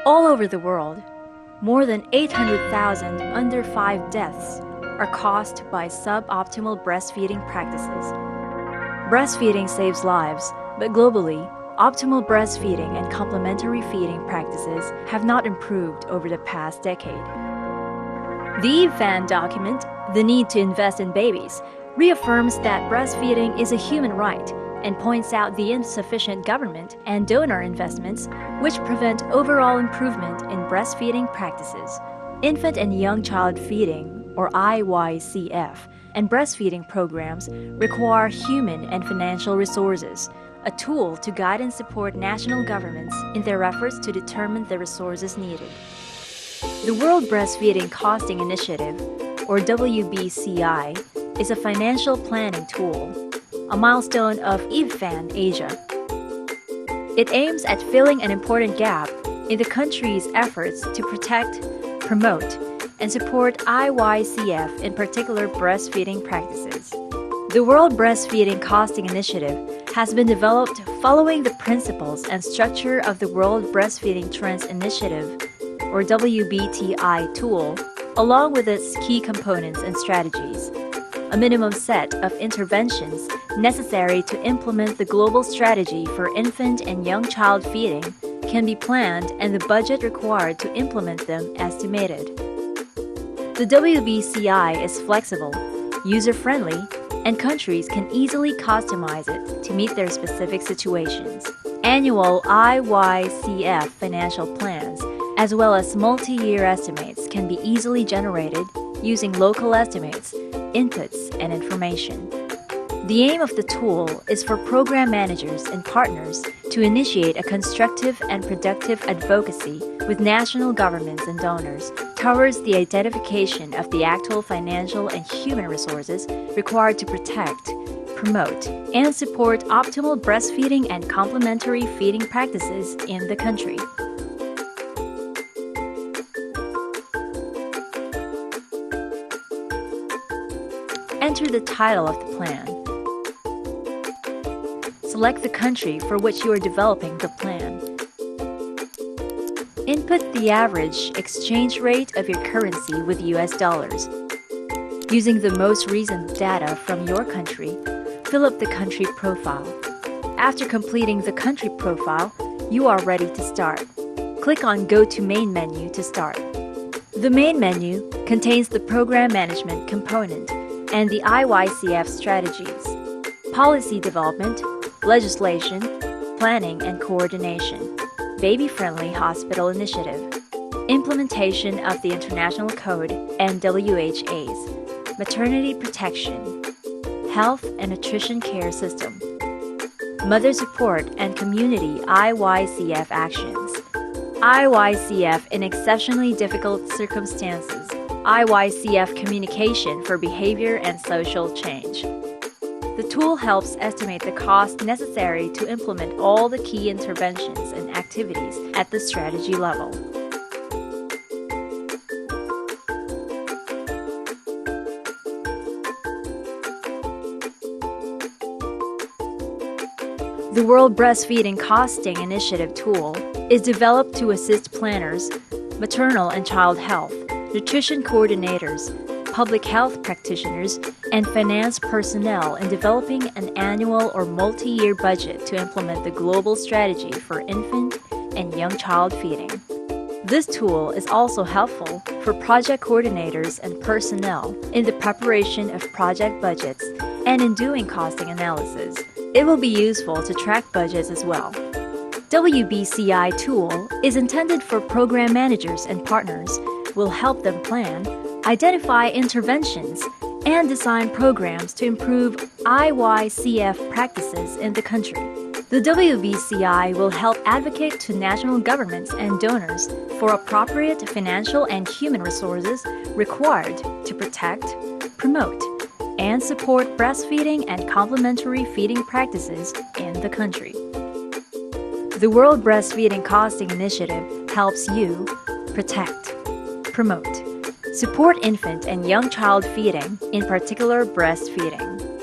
All over the world, more than 800,000 under 5 deaths are caused by suboptimal breastfeeding practices. Breastfeeding saves lives, but globally, optimal breastfeeding and complementary feeding practices have not improved over the past decade. The INVE document, The Need to Invest in Babies, reaffirms that breastfeeding is a human right and points out the insufficient government and donor investments which prevent overall improvement in breastfeeding practices. Infant and young child feeding, or IYCF, and breastfeeding programs require human and financial resources, a tool to guide and support national governments in their efforts to determine the resources needed. The World Breastfeeding Costing Initiative, or WBCI, is a financial planning tool, a milestone of INVE Asia. It aims at filling an important gap in the country's efforts to protect, promote, and support IYCF, in particular breastfeeding practices. The World Breastfeeding Costing Initiative has been developed following the principles and structure of the World Breastfeeding Trends Initiative, or WBTI tool, along with its key components and strategies. A minimum set of interventions necessary to implement the global strategy for infant and young child feeding can be planned, and the budget required to implement them estimated. The WBCI is flexible, user-friendly, and countries can easily customize it to meet their specific situations. Annual IYCF financial plans, as well as multi-year estimates, can be easily generated using local estimates, inputs, and information. The aim of the tool is for program managers and partners to initiate a constructive and productive advocacy with national governments and donors towards the identification of the actual financial and human resources required to protect, promote, and support optimal breastfeeding and complementary feeding practices in the country. Enter the title of the plan. Select the country for which you are developing the plan. Input the average exchange rate of your currency with US dollars. Using the most recent data from your country, fill up the country profile. After completing the country profile, you are ready to start. Click on Go to Main menu to start. The Main menu contains the Program Management component and the IYCF strategies, policy development, legislation, planning and coordination, baby-friendly hospital initiative, implementation of the International Code and WHA's, maternity protection, health and nutrition care system, mother support and community IYCF actions, IYCF in exceptionally difficult circumstances, IYCF communication for behavior and social change. The tool helps estimate the cost necessary to implement all the key interventions and activities at the strategy level. The World Breastfeeding Costing Initiative tool is developed to assist planners, maternal and child health, nutrition coordinators, public health practitioners, and finance personnel in developing an annual or multi-year budget to implement the global strategy for infant and young child feeding. This tool is also helpful for project coordinators and personnel in the preparation of project budgets and in doing costing analysis. It will be useful to track budgets as well. WBCI tool is intended for program managers and partners, will help them plan, identify interventions, and design programs to improve IYCF practices in the country. The WBCI will help advocate to national governments and donors for appropriate financial and human resources required to protect, promote, and support breastfeeding and complementary feeding practices in the country. The World Breastfeeding Costing Initiative helps you protect, promote, support infant and young child feeding, in particular breastfeeding.